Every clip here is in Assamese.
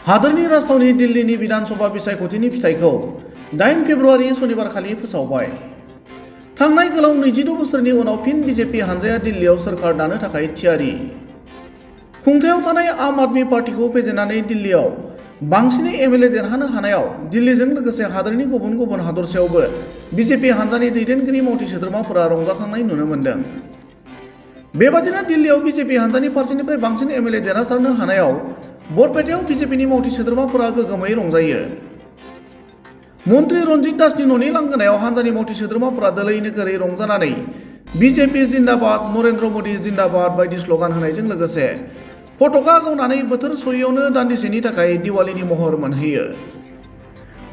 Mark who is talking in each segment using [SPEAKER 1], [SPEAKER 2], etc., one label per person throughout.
[SPEAKER 1] हादोरनि राजथावनि दिल्लीनि विधानसभा बिसायख'थिनि फिथाइखौ 8 फेब्रुआरि सनिबारखालि फोसावबाय। थांनाय गोलाव 26 बोसोरनि उनाव फिन बीजेपी हानजाया दिल्लीयाव सोरखार दानो थाखाय थियारि। खुंथायाव थानाय आम आदमी पार्टीखौ फेजेननानै दिल्लीयाव बांसिनै एमएलए देरहानो हानायाव दिल्लीजों लोगोसे हादोरनि गुबुन गुबुन हादरसायावबो बीजेपी हानजानि दैदेनगिरि मावथि सोद्रोमाफोरा रंजाखांनाय नुनो मोन्दों। बेबादिनो दिल्लीयाव बीजेपी हानजानि फारसेनिफ्राय बांसिन एमएलए देरहासारनो हानायाव बरपेटायाव बीजेपीनि मावथि सोद्रोमाफोरा गोगोमै रंजायो। मन्त्रि रन्जित दासनि न'नि लांगोनायाव हानजानि मावथि सोद्रोमाफोरा दोलै नोगोरै रंजानानै बीजेपी जिन्दाबाद, नरेन्द्र मोदी जिन्दाबाद बायदि स्ल'गान होनायजों लोगोसे फटका गावनानै बोथोर सयैयावनो दान्दिसेनि थाखाय दिवालीनि महर मोनहोयो।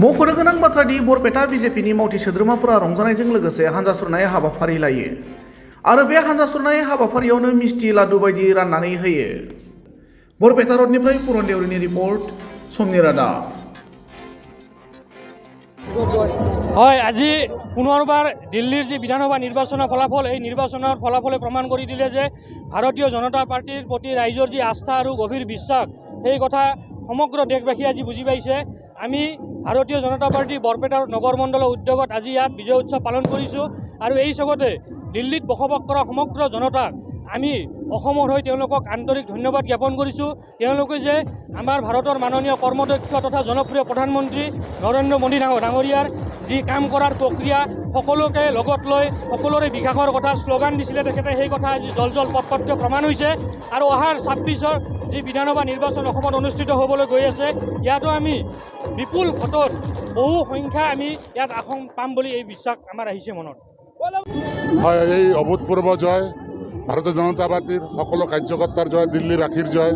[SPEAKER 1] मख'नो गोनां बाथ्रादि बरपेटा बीजेपीनि मावथि सोद्रोमाफोरा रंजानायजों लोगोसे हानजा सुरनाय हाबाफारि लायो आरो बे हानजा सुरनाय हाबाफारियावनो मिस्टि लादु बायदि राननानै होयो। बरपेटा रडनिफ्राय पुरन देउरिनि रिपर्ट, समनि रादाब।
[SPEAKER 2] হয়, আজি পুনৰবাৰ দিল্লীৰ যি বিধানসভা নিৰ্বাচনৰ ফলাফল, এই নিৰ্বাচনৰ ফলাফলে প্ৰমাণ কৰি দিলে যে ভাৰতীয় জনতা পাৰ্টিৰ প্ৰতি ৰাইজৰ যি আস্থা আৰু গভীৰ বিশ্বাস, সেই কথা সমগ্ৰ দেশবাসীয়ে আজি বুজি পাইছে। আমি ভাৰতীয় জনতা পাৰ্টি বৰপেটা নগৰ মণ্ডলৰ উদ্যোগত আজি ইয়াত বিজয় উৎসৱ পালন কৰিছোঁ আৰু এই চগতে দিল্লীত বসবাস কৰা সমগ্ৰ জনতাক আমি অসমৰ হৈ তেওঁলোকক আন্তৰিক ধন্যবাদ জ্ঞাপন কৰিছোঁ। তেওঁলোকে যে আমাৰ ভাৰতৰ মাননীয় কৰ্মদক্ষ তথা জনপ্ৰিয় প্ৰধানমন্ত্ৰী নৰেন্দ্ৰ মোদী ডাঙৰীয়াৰ যি কাম কৰাৰ প্ৰক্ৰিয়া, সকলোকে লগত লৈ সকলোৰে বিকাশৰ কথা শ্লোগান দিছিলে তেখেতে, সেই কথা আজি জল পটপটকৈ প্ৰমাণ হৈছে। আৰু অহাৰ 26ৰ যি বিধানসভা নিৰ্বাচন অসমত অনুষ্ঠিত হ'বলৈ গৈ আছে, ইয়াতো আমি বিপুল ভোটত বহু সংখ্যা আমি ইয়াত আসন পাম বুলি এই বিশ্বাস আমাৰ আহিছে মনত।
[SPEAKER 3] হয়, এই অভূতপূৰ্ব জয় ভাৰতীয় জনতা পাৰ্টিৰ সকলো কাৰ্যকৰ্তাৰ জয়, দিল্লীবাসীৰ জয়,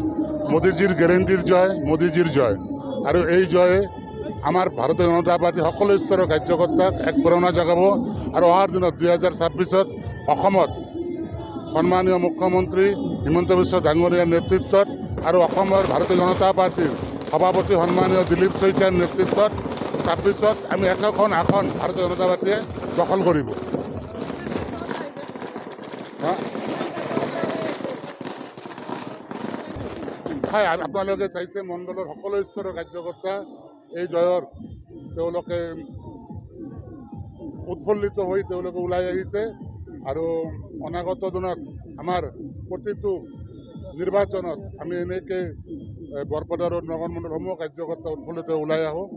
[SPEAKER 3] মোদীজীৰ গেৰেণ্টিৰ জয়, মোদীজীৰ জয়। আৰু এই জয়ে আমাৰ ভাৰতীয় জনতা পাৰ্টিৰ সকলো স্তৰৰ কাৰ্যকৰ্তাক এক প্ৰেৰণা জগাব আৰু অহাৰ দিনত 2026ত অসমত সন্মানীয় মুখ্যমন্ত্ৰী হিমন্ত বিশ্ব ডাঙৰীয়াৰ নেতৃত্বত আৰু অসমৰ ভাৰতীয় জনতা পাৰ্টিৰ সভাপতি সন্মানীয় দিলীপ শইকীয়াৰ নেতৃত্বত 26ত আমি একোখন আসন ভাৰতীয় জনতা পাৰ্টীয়ে দখল কৰিব। হয়, আপোনালোকে চাইছে মণ্ডলৰ সকলো স্তৰৰ কাৰ্যকৰ্তা এই জয়ৰ তেওঁলোকে উৎফুল্লিত হৈ তেওঁলোকে ওলাই আহিছে আৰু অনাগত দিনত আমাৰ প্ৰতিটো নিৰ্বাচনত আমি এনেকৈ বৰপেটা ৰোড নগৰ মণ্ডলসমূহ কাৰ্যকৰ্তা উৎফুল্লিত ওলাই আহোঁ।